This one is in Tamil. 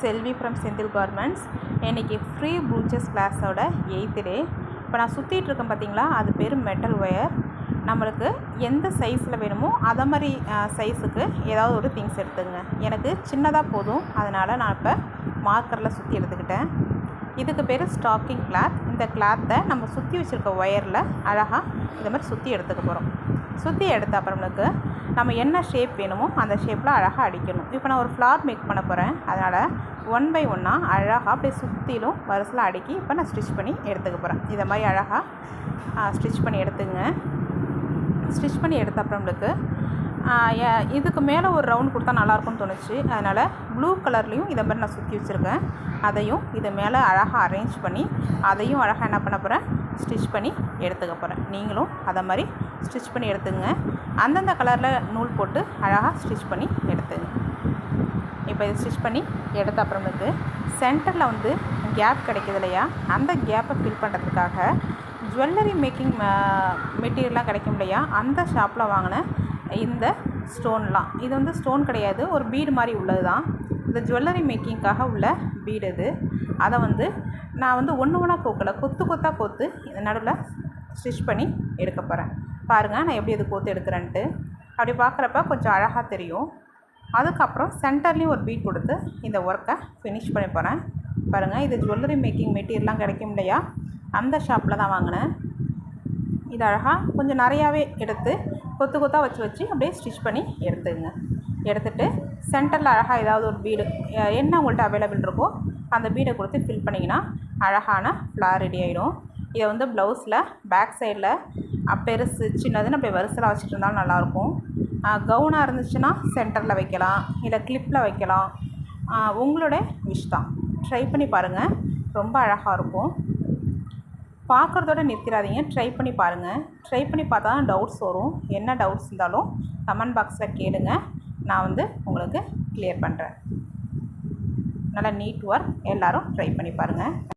Selvi from Senthil garments. இன்றைக்கி ஃப்ரீ ப்ளூச்சஸ் கிளாஸோட 8th டே. இப்போ நான் சுற்றிட்டு இருக்கேன் பார்த்தீங்களா, அது பேர் மெட்டல் ஒயர். நம்மளுக்கு எந்த சைஸில் வேணுமோ அதை மாதிரி சைஸுக்கு ஏதாவது ஒரு திங்ஸ் எடுத்துங்க. எனக்கு சின்னதாக போதும், அதனால் நான் இப்போ மார்க்கரில் சுற்றி எடுத்துக்கிட்டேன். இதுக்கு பேர் ஸ்டாக்கிங் கிளாத். இந்த கிளாத்தை நம்ம சுற்றி வச்சுருக்க ஒயரில் அழகாக இந்த மாதிரி சுற்றி எடுத்துக்க போகிறோம். சுற்றி எடுத்த அப்புறமேலுக்கு நம்ம என்ன ஷேப் வேணுமோ அந்த ஷேப்பில் அழகாக அடிக்கணும். இப்போ நான் ஒரு ஃப்ளார் மேக் பண்ண போகிறேன், அதனால் 1 by 1 அழகாக அப்படியே சுற்றிலும் வரிசையில் அடுக்கி இப்போ நான் ஸ்டிச் பண்ணி எடுத்துக்க போகிறேன். இதை மாதிரி அழகாக ஸ்டிச் பண்ணி எடுத்துங்க. ஸ்டிச் பண்ணி எடுத்த அப்புறமேலுக்கு இதுக்கு மேலே ஒரு ரவுண்ட் கொடுத்தா நல்லாயிருக்கும்னு தோணுச்சு, அதனால் ப்ளூ கலர்லேயும் இதை மாதிரி நான் சுற்றி வச்சுருக்கேன். அதையும் இது மேலே அழகாக அரேஞ்ச் பண்ணி அதையும் அழகாக என்ன பண்ண போகிறேன், ஸ்டிச் பண்ணி எடுத்துக்க போகிறேன். நீங்களும் அதை மாதிரி ஸ்டிச் பண்ணி எடுத்துங்க. அந்தந்த கலரில் நூல் போட்டு அழகாக ஸ்டிச் பண்ணி எடுத்துங்க. இப்போ இதை ஸ்டிச் பண்ணி எடுத்த அப்புறமேலுக்கு சென்டரில் வந்து கேப் கிடைக்கிது இல்லையா, அந்த கேப்பை ஃபில் பண்ணுறதுக்காக ஜுவல்லரி மேக்கிங் மெட்டீரியல்லாம் கிடைக்கும் இல்லையா, அந்த ஷாப்பில் வாங்கின இந்த ஸ்டோன்லாம், இது வந்து ஸ்டோன் கிடையாது, ஒரு பீடு மாதிரி உள்ளது தான். இந்த ஜுவல்லரி மேக்கிங்காக உள்ள பீடு இது. அதை வந்து நான் வந்து ஒன்று ஒன்றா கோக்கலை, கொத்து கொத்தாக கோத்து இந்த நடுவில் ஸ்டிச் பண்ணி எடுக்க போகிறேன். பாருங்கள் நான் எப்படி இது கோத்து எடுக்கிறேன்ட்டு. அப்படி பார்க்குறப்ப கொஞ்சம் அழகாக தெரியும். அதுக்கப்புறம் சென்டர்லேயும் ஒரு பீட் கொடுத்து இந்த ஒர்க்கை ஃபினிஷ் பண்ணி போகிறேன். பாருங்கள், இது ஜுவல்லரி மேக்கிங் மெட்டீரியல்லாம் கிடைக்கும் இல்லையா, அந்த ஷாப்பில் தான் வாங்கினேன். இது அழகாக கொஞ்சம் நிறையாவே எடுத்து கொத்து கொத்தாக வச்சு அப்படியே ஸ்டிச் பண்ணி எடுத்துங்க. எடுத்துகிட்டு சென்டரில் அழகாக ஏதாவது ஒரு பீடு என்ன உங்கள்கிட்ட அவைலபிள் இருக்கோ அந்த பீடை கொடுத்து ஃபில் பண்ணிங்கன்னா அழகான ஃப்ளார் ரெடி ஆகிடும். இதை வந்து ப்ளவுஸில் பேக் சைடில் பெருசு சின்னதுன்னு அப்படியே வரிசையில் வச்சுட்டு இருந்தாலும் நல்லாயிருக்கும். கவுனாக இருந்துச்சுன்னா சென்டரில் வைக்கலாம், இல்லை கிளிப்பில் வைக்கலாம். உங்களோட விஷ் தான். ட்ரை பண்ணி பாருங்கள், ரொம்ப அழகாக இருக்கும். பார்க்குறதோட நிற்கிறாதீங்க, ட்ரை பண்ணி பாருங்கள். ட்ரை பண்ணி பார்த்தா தான் டவுட்ஸ் வரும். என்ன டவுட்ஸ் இருந்தாலும் கமெண்ட் பாக்ஸில் கேளுங்க, நான் வந்து உங்களுக்கு கிளியர் பண்ணுறேன். நல்லா நீட் ஒர்க், எல்லோரும் ட்ரை பண்ணி பாருங்கள்.